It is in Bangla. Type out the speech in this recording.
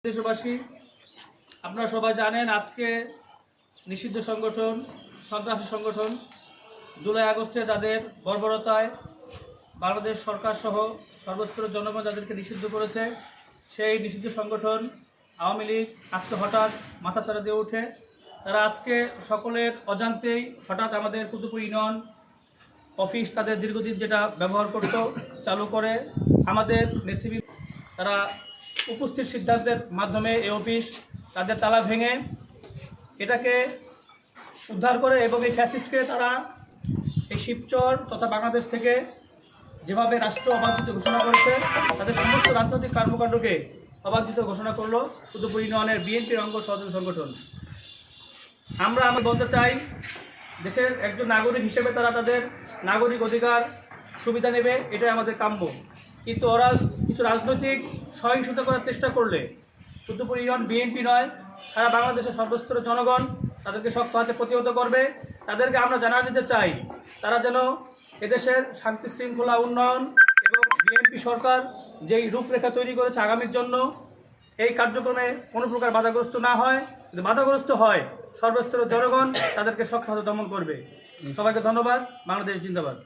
দেশবাসী, আপনারা সবাই জানেন আজকে নিষিদ্ধ সংগঠন, সন্ত্রাসী সংগঠন জুলাই আগস্টে যাদের বর্বরতায় বাংলাদেশ সরকার সহ সর্বস্তরের জনগণ যাদেরকে নিষিদ্ধ করেছে, সেই নিষিদ্ধ সংগঠন আওয়ামী লীগ আজকে হঠাৎ মাথাচাড়া দিয়ে ওঠে। তারা আজকে সকলের অজান্তেই হঠাৎ আমাদের কুতুবপুর ইউনিয়ন অফিস তাদের দীর্ঘদিন যেটা ব্যবহার করত চালু করে। আমাদের নেতৃবৃন্দ তারা উপস্থিত সিদ্ধান্তের মাধ্যমে এই অফিস তাদের তালা ভেঙে এটাকে উদ্ধার করে এবং এই ফ্যাসিস্টকে তারা এই শিবচর তথা বাংলাদেশ থেকে যেভাবে রাষ্ট্র অবাঞ্ছিত ঘোষণা করেছে, তাদের সমস্ত রাজনৈতিক কর্মকাণ্ডকে অবাঞ্ছিত ঘোষণা করলো কুতুবপুর ইউনিয়নের বিএনপির অঙ্গ সহযোগী সংগঠন। আমরা বলতে চাই, দেশের একজন নাগরিক হিসেবে তারা তাদের নাগরিক অধিকার সুবিধা নেবে, এটাই আমাদের কাম্য। কিন্তু ওরা কিছু রাজনৈতিক সহিংসতা করার চেষ্টা করলে কুতুবপুর ইউনিয়ন বিএনপি নয়, সারা বাংলাদেশের সর্বস্তরের জনগণ তাদেরকে শক্ত হাতে প্রতিহত করবে। তাদেরকে আমরা জানা দিতে চাই, তারা যেন এদেশের শান্তি শৃঙ্খলা উন্নয়ন এবং বিএনপি সরকার যেই রূপরেখা তৈরি করেছে আগামীর জন্য, এই কার্যক্রমে কোনো প্রকার বাধাগ্রস্ত না হয়। যদি বাধাগ্রস্ত হয়, সর্বস্তরের জনগণ তাদেরকে শক্ত হাতে দমন করবে। সবাইকে ধন্যবাদ। বাংলাদেশ জিন্দাবাদ।